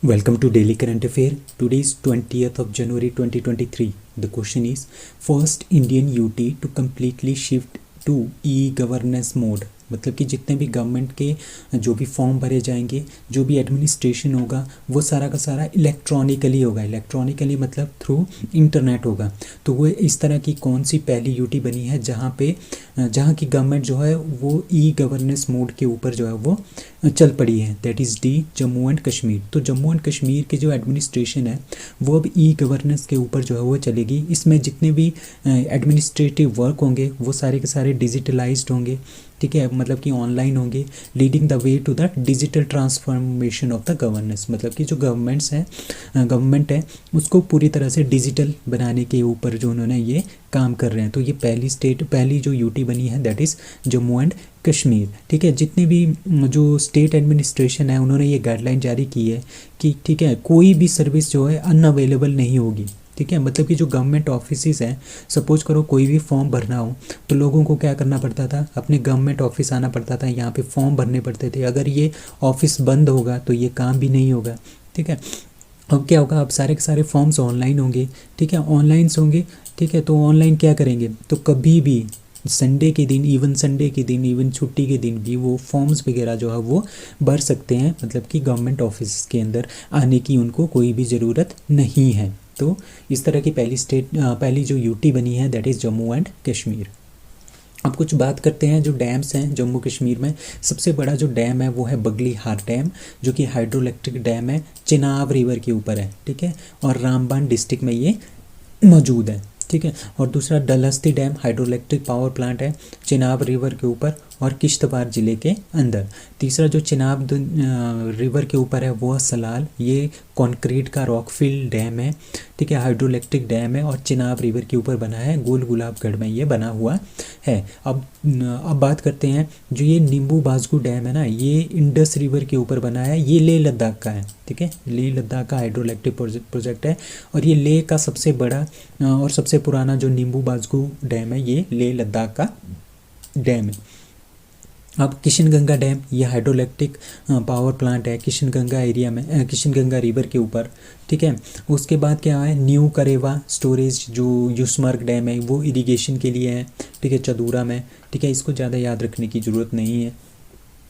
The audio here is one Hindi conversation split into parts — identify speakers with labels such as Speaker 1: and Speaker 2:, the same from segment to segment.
Speaker 1: Welcome to Daily Current Affair. Today is 20th of January 2023. The question is first Indian UT to completely shift to e-governance mode. मतलब कि जितने भी गवर्नमेंट के जो भी फॉर्म भरे जाएंगे, जो भी एडमिनिस्ट्रेशन होगा, वो सारा का सारा इलेक्ट्रॉनिकली होगा। इलेक्ट्रॉनिकली मतलब थ्रू इंटरनेट होगा। तो वो इस तरह की कौन सी पहली यूटी बनी है जहाँ की गवर्नमेंट जो है वो ई गवर्नेंस मोड के ऊपर जो है वो चल पड़ी है। That is D Jammu and Kashmir. तो जम्मू एंड कश्मीर की जो एडमिनिस्ट्रेशन है वो अब ई गवर्नेंस के ऊपर जो है वो चलेगी। इसमें जितने भी एडमिनिस्ट्रेटिव वर्क होंगे वो सारे के सारे डिजिटलाइज्ड होंगे, ठीक है, मतलब कि ऑनलाइन होंगे, leading the way to the digital transformation of the governance. मतलब कि जो गवर्नमेंट है उसको पूरी तरह से डिजिटल बनाने के ऊपर जो उन्होंने ये काम कर रहे हैं। तो ये पहली जो यूटी बनी है that is Jammu and Kashmir, ठीक है। जितने भी जो स्टेट एडमिनिस्ट्रेशन है उन्होंने ये गाइडलाइन जारी की है कि ठीक है कोई भी सर्विस जो है अनअवेलेबल नहीं होगी, ठीक है। मतलब कि जो गवर्नमेंट ऑफिसेज हैं, सपोज करो कोई भी फॉर्म भरना हो तो लोगों को क्या करना पड़ता था, अपने गवर्नमेंट ऑफिस आना पड़ता था, यहाँ पे फॉर्म भरने पड़ते थे। अगर ये ऑफिस बंद होगा तो ये काम भी नहीं होगा, ठीक है। अब क्या होगा, अब सारे के सारे फॉर्म्स ऑनलाइन होंगे, ठीक है, ऑनलाइन होंगे, ठीक है। तो ऑनलाइन क्या करेंगे, तो कभी भी संडे के दिन, इवन छुट्टी के दिन भी वो फॉर्म्स वगैरह जो है वो भर सकते हैं। मतलब कि गवर्नमेंट ऑफिस के अंदर आने की उनको कोई भी ज़रूरत नहीं है। तो इस तरह की पहली जो यूटी बनी है that is Jammu and Kashmir. अब कुछ बात करते हैं जो डैम्स हैं जम्मू कश्मीर में। सबसे बड़ा जो डैम है वो है बगली हार डैम, जो कि हाइड्रो इलेक्ट्रिक डैम है, चिनाब रिवर के ऊपर है, ठीक है, और रामबन डिस्ट्रिक्ट में ये मौजूद है, ठीक है। और दूसरा Dulhasti dam hydro electric power plant है चिनाब रिवर के ऊपर और किश्तवाड़ ज़िले के अंदर। तीसरा जो चिनाब रिवर के ऊपर है वो सलाल, ये कंक्रीट का रॉकफिल डैम है, ठीक है, हाइड्रो इलेक्ट्रिक डैम है और चिनाब रिवर के ऊपर बना है, गोल गुलाबगढ़ में ये बना हुआ है। अब बात करते हैं जो ये नींबू बाजगू डैम है ना, ये इंडस रिवर के ऊपर बना है, ये लेह लद्दाख का है, ठीक है, लेह लद्दाख का हाइड्रो इलेक्ट्रिक प्रोजेक्ट है। और ये लेह का सबसे बड़ा और सबसे पुराना जो नींबू बाजगू डैम है ये लेह लद्दाख का डैम है। अब किशनगंगा डैम, ये हाइड्रो इलेक्ट्रिक पावर प्लांट है किशनगंगा एरिया में, किशनगंगा रिवर के ऊपर, ठीक है। उसके बाद क्या है, न्यू करेवा स्टोरेज जो यूसमर्ग डैम है वो इरिगेशन के लिए है, ठीक है, चदूरा में, ठीक है, इसको ज़्यादा याद रखने की ज़रूरत नहीं है।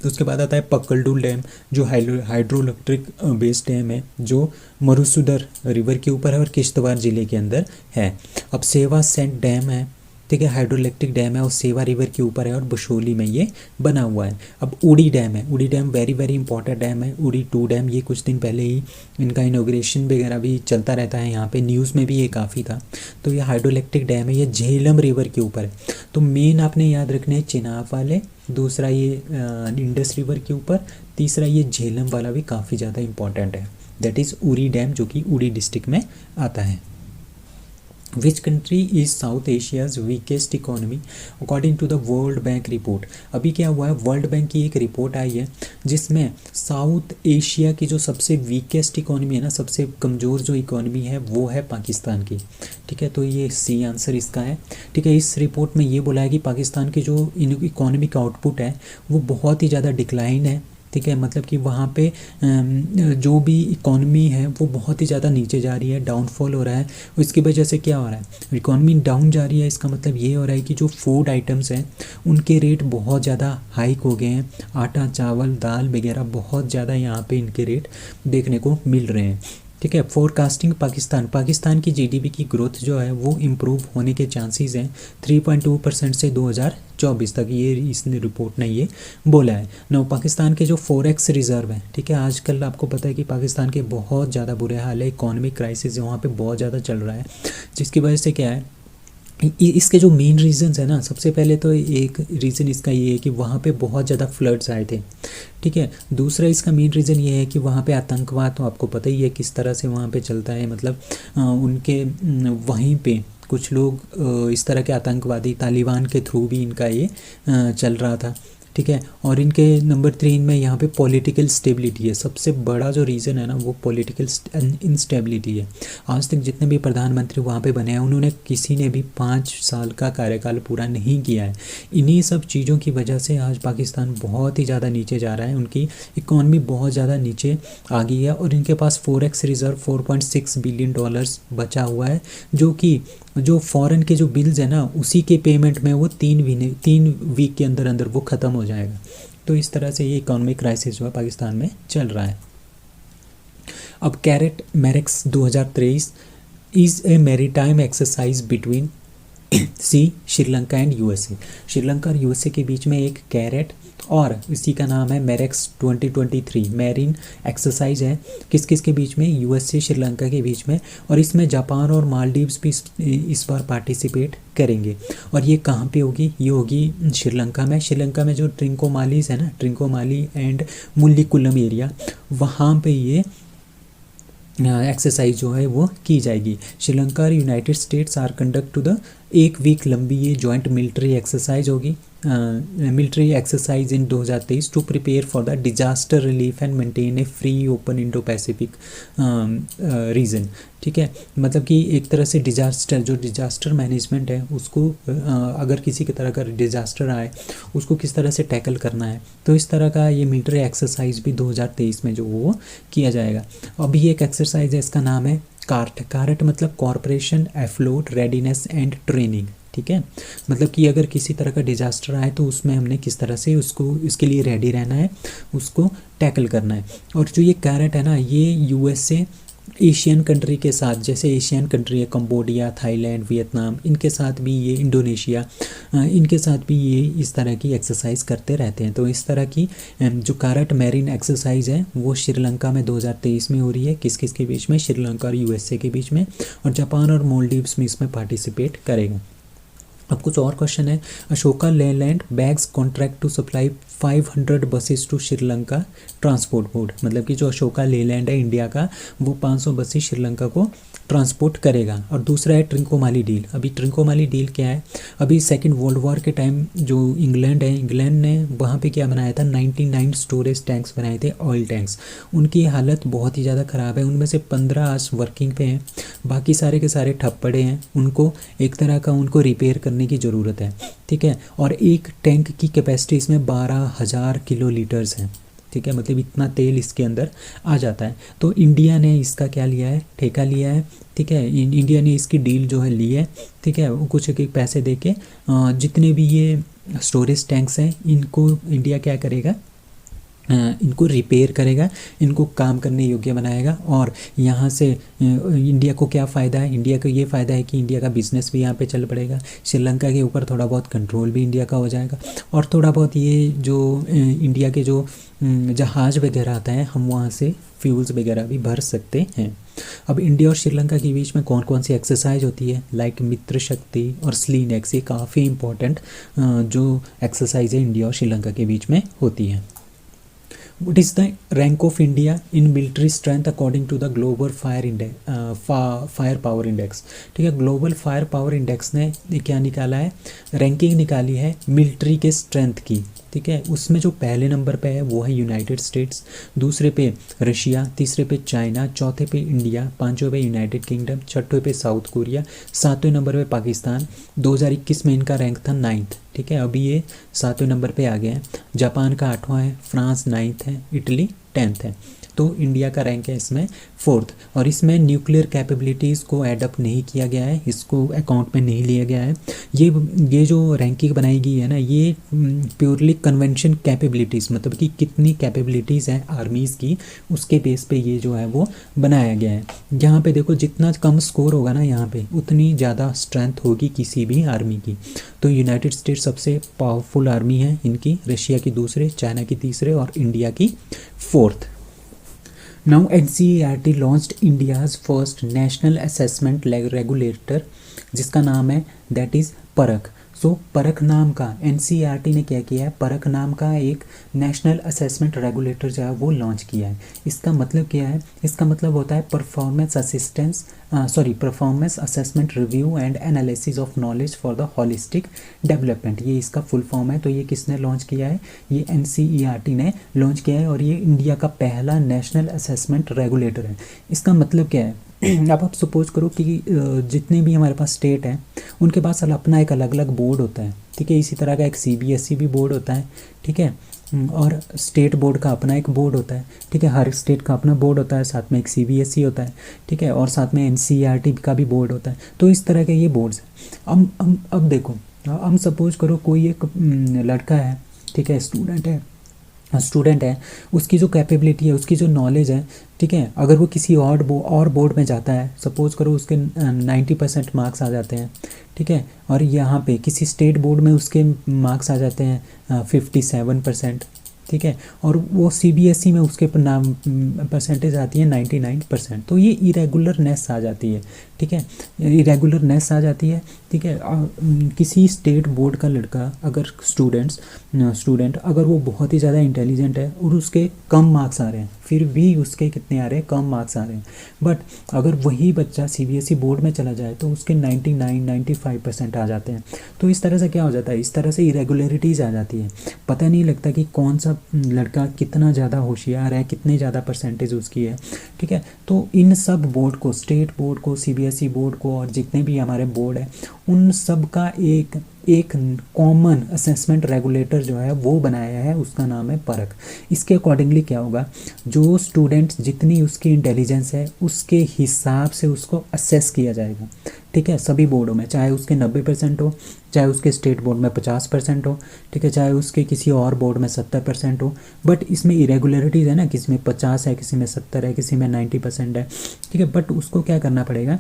Speaker 1: उसके बाद आता है पक्कलडुल डैम जो हाइड्रो इलेक्ट्रिक बेस्ड डैम है जो मरुसुदर रिवर के ऊपर है और किश्तवाड़ ज़िले के अंदर है। अब सेवा सेंट डैम है, ठीक है, हाइड्रो इलेक्ट्रिक डैम है और सेवा रिवर के ऊपर है और बशोली में ये बना हुआ है। अब उड़ी डैम है, उड़ी dam very very important dam है, उड़ी 2 डैम, ये कुछ दिन पहले ही इनका इनॉग्रेशन वगैरह भी चलता रहता है, यहाँ पे न्यूज़ में भी ये काफ़ी था। तो ये हाइड्रो इलेक्ट्रिक डैम है, ये झेलम रिवर के ऊपर है। तो मेन आपने याद रखने हैं चिनाब वाले, दूसरा ये इंडस रिवर के ऊपर, तीसरा ये झेलम वाला भी काफ़ी ज़्यादा इंपॉर्टेंट है, दैट इज़ उड़ी डैम जो कि उड़ी डिस्ट्रिक्ट में आता है। Which country is South Asia's weakest economy according to the World Bank report? अभी क्या हुआ है, वर्ल्ड बैंक की एक रिपोर्ट आई है जिसमें साउथ एशिया की जो सबसे वीकेस्ट इकोनॉमी है ना, सबसे कमज़ोर जो इकोनॉमी है वो है पाकिस्तान की, ठीक है। तो ये सी आंसर इसका है, ठीक है। इस रिपोर्ट में ये बोला है कि पाकिस्तान की जो इकोनॉमिक आउटपुट है वो बहुत ही ज़्यादा डिक्लाइन है, ठीक है। मतलब कि वहाँ पे जो भी इकॉनमी है वो बहुत ही ज़्यादा नीचे जा रही है, डाउनफॉल हो रहा है। इसकी वजह से क्या हो रहा है, इकॉनमी डाउन जा रही है, इसका मतलब ये हो रहा है कि जो फूड आइटम्स हैं उनके रेट बहुत ज़्यादा हाइक हो गए हैं। आटा, चावल, दाल वगैरह बहुत ज़्यादा यहाँ पे इनके रेट देखने को मिल रहे हैं, ठीक है। फोरकास्टिंग पाकिस्तान की जीडीपी की ग्रोथ जो है वो इम्प्रूव होने के चांसेस हैं 3.2% से 2024 तक, ये इस रिपोर्ट ने ये बोला है। नौ पाकिस्तान के जो फॉरेक्स रिजर्व हैं, ठीक है, आजकल आपको पता है कि पाकिस्तान के बहुत ज़्यादा बुरे हाल है, इकोनॉमिक क्राइसिस वहाँ पे बहुत ज़्यादा चल रहा है, जिसकी वजह से क्या है, इसके जो मेन रीजंस है ना, सबसे पहले तो एक रीज़न इसका ये है कि वहाँ पे बहुत ज़्यादा फ्लड्स आए थे, ठीक है। दूसरा इसका मेन रीज़न ये है कि वहाँ पे आतंकवाद, तो आपको पता ही है किस तरह से वहाँ पे चलता है, मतलब उनके वहीं पे कुछ लोग इस तरह के आतंकवादी तालिबान के थ्रू भी इनका ये चल रहा था, ठीक है। और इनके नंबर 3 में यहाँ पे पॉलिटिकल स्टेबिलिटी है। सबसे बड़ा जो रीज़न है ना वो पॉलिटिकल इंस्टेबिलिटी है। आज तक जितने भी प्रधानमंत्री वहाँ पे बने हैं उन्होंने किसी ने भी 5 साल का कार्यकाल पूरा नहीं किया है। इन्हीं सब चीज़ों की वजह से आज पाकिस्तान बहुत ही ज़्यादा नीचे जा रहा है, उनकी इकॉनमी बहुत ज़्यादा नीचे आ गई है और इनके पास फॉरेक्स रिजर्व $4.6 बिलियन बचा हुआ है, जो कि जो फॉरेन के जो बिल्स है ना उसी के पेमेंट में वो 3 वीक के अंदर अंदर वो ख़त्म हो जाएगा। तो इस तरह से ये इकोनॉमिक क्राइसिस जो है पाकिस्तान में चल रहा है। अब CARAT MAREX 2023 is a maritime exercise between सी श्रीलंका एंड यूएसए। श्रीलंका और यूएसए के बीच में एक कैरेट और इसी का नाम है मैरिक्स 2023 मैरीन एक्सरसाइज है। किस किस के बीच में? यूएसए श्रीलंका के बीच में। और इसमें जापान और मालदीव्स भी इस बार पार्टिसिपेट करेंगे। और ये कहाँ पे होगी? ये होगी श्रीलंका में। श्रीलंका में जो ट्रिंकोमालीज है ना, ट्रिंकोमाली एंड मुल्लिकुलम एरिया, वहाँ पे ये एक्सरसाइज जो है वो की जाएगी। श्रीलंका और United States are conduct to the 1 week लंबी ये जॉइंट मिलिट्री एक्सरसाइज होगी, military exercise in 2023 to prepare for the disaster relief and maintain a free open Indo Pacific region. ठीक है, मतलब कि एक तरह से डिजास्टर मैनेजमेंट है उसको अगर किसी की तरह का डिजास्टर आए उसको किस तरह से टैकल करना है, तो इस तरह का ये मिलिट्री एक्सरसाइज भी 2023 में जो वो किया जाएगा। अभी एक एक्सरसाइज है, इसका नाम है कार्ट मतलब कॉरपोरेशन एफ्लोट रेडीनेस एंड ट्रेनिंग। ठीक है, मतलब कि अगर किसी तरह का डिजास्टर आए तो उसमें हमने किस तरह से उसको इसके लिए रेडी रहना है, उसको टैकल करना है। और जो ये कैरेट है ना, ये यूएसए एशियन कंट्री के साथ, जैसे एशियन कंट्री है कंबोडिया, थाईलैंड, वियतनाम, इनके साथ भी ये इंडोनेशिया, इनके साथ भी ये इस तरह की एक्सरसाइज करते रहते हैं। तो इस तरह की जो कैरेट मैरीन एक्सरसाइज है वो श्रीलंका में 2023 में हो रही है। किस किस के बीच में? श्रीलंका और यूएसए के बीच में। और जापान और मालदीव्स में इसमें पार्टिसिपेट करेगा। अब कुछ और क्वेश्चन है। Ashoka Leyland bags contract to supply 500 buses to Sri Lanka transport board, मतलब कि जो अशोका लेलैंड है इंडिया का, वो 500 बसेस श्रीलंका को ट्रांसपोर्ट करेगा। और दूसरा है ट्रिंकोमाली डील। अभी ट्रिंकोमाली डील क्या है? अभी सेकेंड वर्ल्ड वॉर के टाइम जो इंग्लैंड है, इंग्लैंड ने वहाँ पे क्या बनाया था? 99 स्टोरेज टैंक्स बनाए थे, ऑयल टैंक्स। उनकी हालत बहुत ही ज़्यादा ख़राब है, उनमें से 15 आज वर्किंग पे हैं, बाकी सारे के सारे ठप पड़े हैं। उनको एक तरह का उनको रिपेयर करने की ज़रूरत है। ठीक है, और एक टैंक की कैपेसिटी इसमें 12,000 किलो लीटर्स है। ठीक है, मतलब इतना तेल इसके अंदर आ जाता है। तो इंडिया ने इसका क्या लिया है? ठेका लिया है। ठीक है, इंडिया ने इसकी डील जो है ली है। ठीक है, वो कुछ पैसे दे के जितने भी ये स्टोरेज टैंक्स हैं इनको इंडिया क्या करेगा? इनको रिपेयर करेगा, इनको काम करने योग्य बनाएगा। और यहाँ से इंडिया को क्या फ़ायदा है? इंडिया को ये फ़ायदा है कि इंडिया का बिज़नेस भी यहाँ पे चल पड़ेगा, श्रीलंका के ऊपर थोड़ा बहुत कंट्रोल भी इंडिया का हो जाएगा, और थोड़ा बहुत ये जो इंडिया के जो जहाज़ वगैरह आता है हम वहाँ से फ्यूल्स वगैरह भी भर सकते हैं। अब इंडिया और श्रीलंका के बीच में कौन कौन सी एक्सरसाइज होती है? लाइक मित्र शक्ति और स्लीनेक्स, ये काफ़ी इंपॉर्टेंट जो एक्सरसाइज है इंडिया और श्रीलंका के बीच में होती है। What is the rank of India in military strength according to the Global Fire Power Index? ठीक है, ग्लोबल फायर पावर इंडेक्स ने क्या निकाला है? रैंकिंग निकाली है मिलिट्री के स्ट्रेंथ की। ठीक है, उसमें जो पहले नंबर पे है वो है यूनाइटेड स्टेट्स, दूसरे पे रशिया, तीसरे पे चाइना, चौथे पे इंडिया, पांचवें पे यूनाइटेड किंगडम, छठवें पे साउथ कोरिया, सातवें नंबर पे पाकिस्तान। 2021 में इनका रैंक था 9th। ठीक है, अभी ये 7वें नंबर पे आ गया है। जापान का 8वां है, फ्रांस 9th है, इटली 10th है। तो इंडिया का रैंक है इसमें 4th। और इसमें न्यूक्लियर कैपेबिलिटीज़ को एडअप नहीं किया गया है, इसको अकाउंट में नहीं लिया गया है। ये जो रैंकिंग बनाई गई है ना, ये प्योरली कन्वेंशन कैपेबिलिटीज़, मतलब कि कितनी कैपेबिलिटीज़ हैं आर्मीज़ की, उसके बेस पे ये जो है वो बनाया गया है। यहाँ पे देखो जितना कम स्कोर होगा ना यहाँ पे, उतनी ज़्यादा स्ट्रेंथ होगी किसी भी आर्मी की। तो यूनाइटेड स्टेट्स सबसे पावरफुल आर्मी है इनकी, रशिया की दूसरे, चाइना की तीसरे और इंडिया की 4th। Now NCERT launched India's first national assessment regulator, जिसका नाम है दैट इज़ परख। सो परख नाम का एनसीईआरटी ने क्या किया है, परख नाम का एक नेशनल असेसमेंट रेगुलेटर जो है वो लॉन्च किया है। इसका मतलब क्या है, इसका मतलब होता है performance assessment review and analysis of knowledge for the holistic development, ये इसका फुल फॉर्म है। तो ये किसने लॉन्च किया है, ये एनसीईआरटी ने लॉन्च किया है और ये इंडिया का पहला नेशनल असेसमेंट रेगुलेटर है। इसका मतलब क्या है, अब आप सपोज करो कि जितने भी हमारे पास स्टेट हैं उनके पास अपना एक अलग अलग बोर्ड होता है, ठीक है। इसी तरह का एक सीबीएसई भी बोर्ड होता है, ठीक है, और स्टेट बोर्ड का अपना एक बोर्ड होता है, ठीक है। हर स्टेट का अपना बोर्ड होता है, साथ में एक सीबीएसई होता है, ठीक है, और साथ में एनसीईआरटी का भी बोर्ड होता है। तो इस तरह के ये बोर्ड्स हैं। अब देखो, हम सपोज करो कोई एक लड़का है, ठीक है, स्टूडेंट है, उसकी जो कैपेबिलिटी है, उसकी जो नॉलेज है, ठीक है, अगर वो किसी और बोर्ड में जाता है, सपोज करो उसके 90% मार्क्स आ जाते हैं, ठीक है, और यहाँ पे किसी स्टेट बोर्ड में उसके मार्क्स आ जाते हैं 57%, ठीक है, और वो सीबीएसई में उसके नाम परसेंटेज आती है 99%, तो ये इरेगुलरनेस आ जाती है, ठीक है, इरेगुलरनेस आ जाती है, ठीक है। किसी स्टेट बोर्ड का लड़का अगर स्टूडेंट अगर वो बहुत ही ज़्यादा इंटेलिजेंट है और उसके कम मार्क्स आ रहे हैं, फिर भी उसके कितने आ रहे हैं, कम मार्क्स आ रहे हैं, बट अगर वही बच्चा सीबीएसई बोर्ड में चला जाए तो उसके 95% आ जाते हैं। तो इस तरह से क्या हो जाता है, इस तरह से इरेगुलरिटीज़ आ जाती है, पता नहीं लगता कि कौन सा लड़का कितना ज़्यादा होशियार है, कितने ज़्यादा परसेंटेज उसकी है, ठीक है। तो इन सब बोर्ड को, स्टेट बोर्ड को, सीबीएसई बोर्ड को और जितने भी हमारे बोर्ड है, उन सब का एक कॉमन असेसमेंट रेगुलेटर जो है वो बनाया है, उसका नाम है परख। इसके अकॉर्डिंगली क्या होगा, जो स्टूडेंट जितनी उसकी इंटेलिजेंस है उसके हिसाब से उसको असेस किया जाएगा, ठीक है, सभी बोर्डों में, चाहे उसके 90% हो, चाहे उसके स्टेट बोर्ड में 50% हो, ठीक है, चाहे उसके किसी और बोर्ड में 70% हो, बट इसमें इरेगुलरिटीज़ है ना, किसी में 50 है, किसी में 70 है, किसी में 90% है, ठीक है। बट उसको क्या करना पड़ेगा,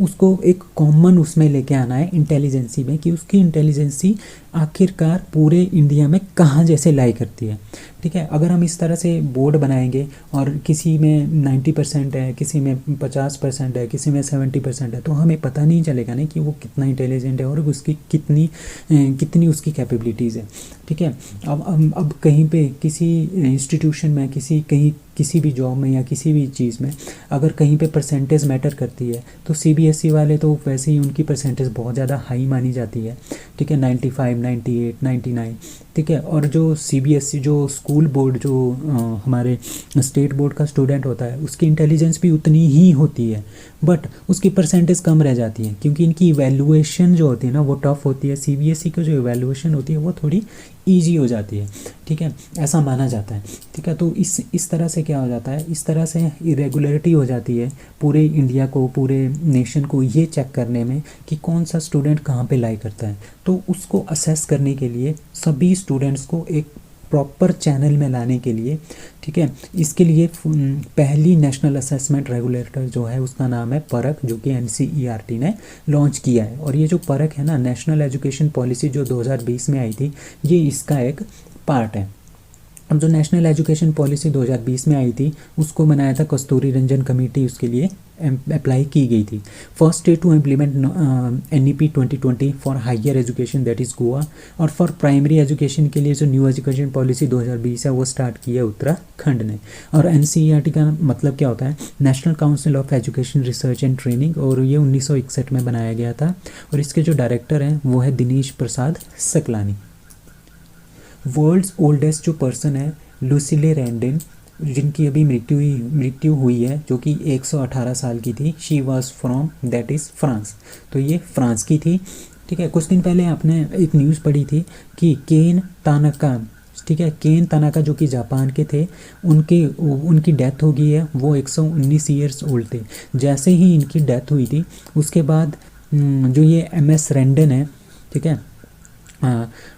Speaker 1: उसको एक कॉमन उसमें लेके आना है इंटेलिजेंसी में, कि उसकी इंटेलिजेंसी आखिरकार पूरे इंडिया में कहाँ जैसे लाई करती है, ठीक है। अगर हम इस तरह से बोर्ड बनाएंगे और किसी में 90% है, किसी में 50% है, किसी में 70% है, तो हमें पता नहीं चलेगा ना कि वो कितना इंटेलिजेंट है और उसकी कितनी उसकी कैपेबिलिटीज़ है, ठीक है। अब कहीं पे किसी इंस्टीट्यूशन में, किसी भी जॉब में या किसी भी चीज़ में अगर कहीं पे परसेंटेज मैटर करती है, तो सीबीएसई वाले तो वैसे ही उनकी परसेंटेज बहुत ज़्यादा हाई मानी जाती है, ठीक है, 95, 98, 99, ठीक है। और जो सीबीएसई, जो स्कूल बोर्ड, जो हमारे स्टेट बोर्ड का स्टूडेंट होता है, उसकी इंटेलिजेंस भी उतनी ही होती है, बट उसकी परसेंटेज कम रह जाती है, क्योंकि इनकी इवैल्यूएशन जो होती है ना वो टफ होती है। सीबीएसई की जो इवैल्यूएशन होती है वो थोड़ी ईजी हो जाती है, ठीक है, ऐसा माना जाता है, ठीक है। तो इस तरह से क्या हो जाता है, इस तरह से इरेगुलरिटी हो जाती है पूरे इंडिया को, पूरे नेशन को ये चेक करने में कि कौन सा स्टूडेंट कहाँ पे लाई करता है। तो उसको असेस करने के लिए सभी स्टूडेंट्स को एक प्रॉपर चैनल में लाने के लिए, ठीक है, इसके लिए पहली नेशनल असेसमेंट रेगुलेटर जो है उसका नाम है परख, जो कि एनसीईआरटी ने लॉन्च किया है। और ये जो परख है ना, नेशनल एजुकेशन पॉलिसी जो 2020 में आई थी, ये इसका एक पार्ट है। अब जो नेशनल एजुकेशन पॉलिसी 2020 में आई थी उसको बनाया था कस्तूरी रंजन कमेटी, उसके लिए अप्लाई की गई थी। First state to implement NEP 2020 for higher education that is Goa, और फॉर प्राइमरी एजुकेशन के लिए जो न्यू एजुकेशन पॉलिसी 2020 है वो स्टार्ट की है उत्तराखंड ने। और NCERT का मतलब क्या होता है, national council of education research and training, और ये 1961 में बनाया गया था। और इसके जो डायरेक्टर हैं वो है दिनेश प्रसाद सकलानी। वर्ल्ड्स ओल्डेस्ट जो पर्सन है लुसिले रैंडन, जिनकी अभी मृत्यु हुई है, जो कि 118 साल की थी। She was from that is France, तो ये फ्रांस की थी, ठीक है। कुछ दिन पहले आपने एक न्यूज़ पढ़ी थी कि केन तानाका, ठीक है, केन तानाका जो कि जापान के थे, उनकी डेथ हो गई है। वो 119 ईयर्स ओल्ड थे। जैसे ही इनकी डेथ हुई थी उसके बाद जो ये MS रैंडन है, ठीक है,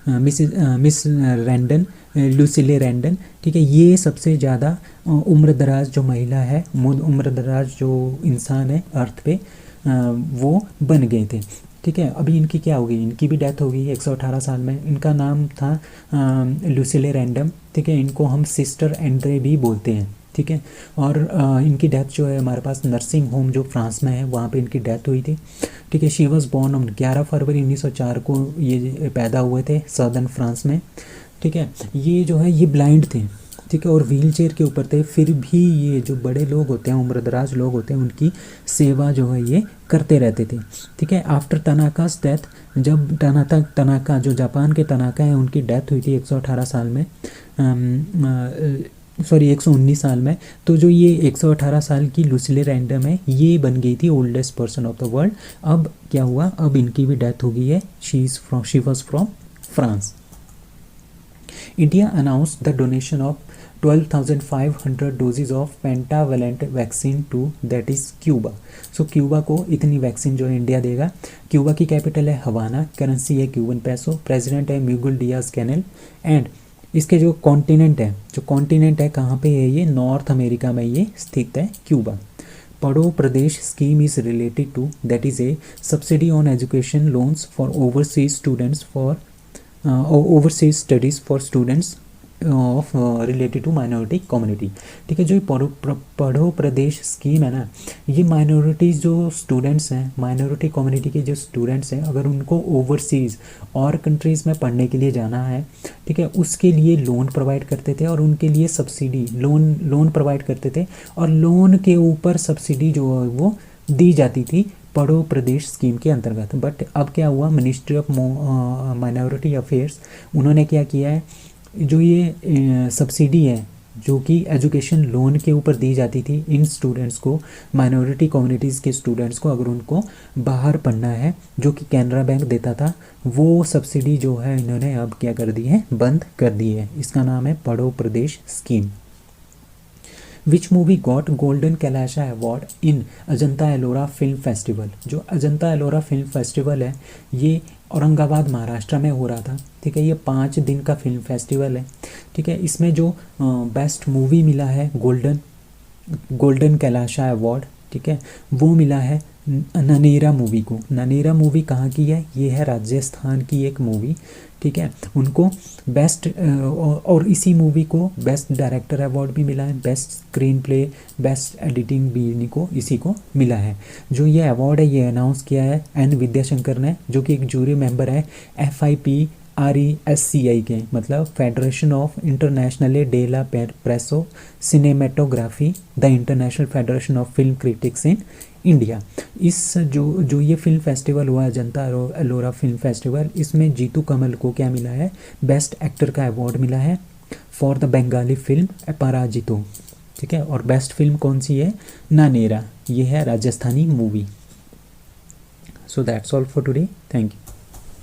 Speaker 1: मिस रैंडन, लुसिले रैंडन, ठीक है, ये सबसे ज़्यादा उम्र दराज जो महिला है, उम्र दराज जो इंसान है अर्थ पे, वो बन गए थे, ठीक है। अभी इनकी क्या हो गई, इनकी भी डेथ हो गई 118 साल में। इनका नाम था लुसिले रैंडम, ठीक है। इनको हम सिस्टर एंड्रे भी बोलते हैं, ठीक है। और इनकी डेथ जो है हमारे पास नर्सिंग होम जो फ्रांस में है वहाँ पे इनकी डेथ हुई थी, ठीक है। शी वॉज बॉर्न ऑन 11 फरवरी 1904 को ये पैदा हुए थे सदर्न फ्रांस में, ठीक है। ये जो है ये ब्लाइंड थे, ठीक है, और व्हील चेयर के ऊपर थे, फिर भी ये जो बड़े लोग होते हैं, उम्रदराज लोग होते हैं, उनकी सेवा जो है ये करते रहते थे, ठीक है। आफ्टर तनाकास डेथ, जब तनाका जो जापान के तनाका हैं उनकी डेथ हुई थी 118 साल में, सॉरी 119 साल में, तो जो ये 118 साल की लुसिले रैंडम है ये बन गई थी oldest person of the world. अब क्या हुआ, अब इनकी भी डेथ हो गई है, she was from France. India announce the donation of 12,500 doses of pentavalent vaccine to that is Cuba. So Cuba को इतनी वैक्सीन जो है इंडिया देगा। क्यूबा की कैपिटल है हवाना, करेंसी है क्यूबन पैसो, प्रेसिडेंट है मिगुल डियाज कैनेल, एंड इसके जो कॉन्टिनेंट है कहाँ पे है ये, नॉर्थ अमेरिका में ये स्थित है Cuba. Padho Pardesh scheme is related to that is a subsidy on education loans for overseas students for overseas studies for students of related to minority community, ठीक है। जो पढ़ो प्रदेश स्कीम है ना, ये माइनॉरिटीज़ जो स्टूडेंट्स हैं, माइनॉरिटी कम्युनिटी के जो स्टूडेंट्स हैं, अगर उनको ओवरसीज़ और कंट्रीज़ में पढ़ने के लिए जाना है, ठीक है, उसके लिए लोन प्रोवाइड करते थे और उनके लिए सब्सिडी लोन प्रोवाइड करते थे, और लोन के ऊपर सब्सिडी जो है वो दी जाती थी पढ़ो प्रदेश स्कीम के अंतर्गत। बट अब क्या हुआ, मिनिस्ट्री ऑफ माइनॉरिटी अफेयर्स उन्होंने क्या किया है, जो ये सब्सिडी है जो कि एजुकेशन लोन के ऊपर दी जाती थी इन स्टूडेंट्स को, माइनॉरिटी कम्युनिटीज़ के स्टूडेंट्स को, अगर उनको बाहर पढ़ना है, जो कि कैनरा बैंक देता था, वो सब्सिडी जो है इन्होंने अब क्या कर दी है, बंद कर दी है। इसका नाम है Padho Pardesh scheme. Which movie got golden Kailasa award in Ajanta Ellora film festival. जो अजंता एलोरा फिल्म फेस्टिवल है ये औरंगाबाद महाराष्ट्र में हो रहा था, ठीक है। ये 5 दिन का फिल्म फेस्टिवल है, ठीक है। इसमें जो बेस्ट मूवी मिला है गोल्डन कैलाशा अवार्ड, ठीक है, वो मिला है ननेरा मूवी को। ननेरा मूवी कहाँ की है, ये है राजस्थान की एक मूवी, ठीक है। उनको बेस्ट और इसी मूवी को बेस्ट डायरेक्टर अवार्ड भी मिला है, best screen play, best editing भी इसी को मिला है। जो ये अवार्ड है ये अनाउंस किया है एन विद्याशंकर ने, जो कि एक जूरी मेंबर है FIPRESCI के, मतलब federation of international della presso cinematography, the international federation of film critics in India. इस जो ये फिल्म फेस्टिवल हुआ है अजंता एलोरा फिल्म फेस्टिवल, इसमें जीतू कमल को क्या मिला है, बेस्ट एक्टर का अवार्ड मिला है for the Bengali film Aparajito, ठीक है। और बेस्ट फिल्म कौन सी है, नानेरा, ये है Rajasthani movie. So that's all for today, thank you.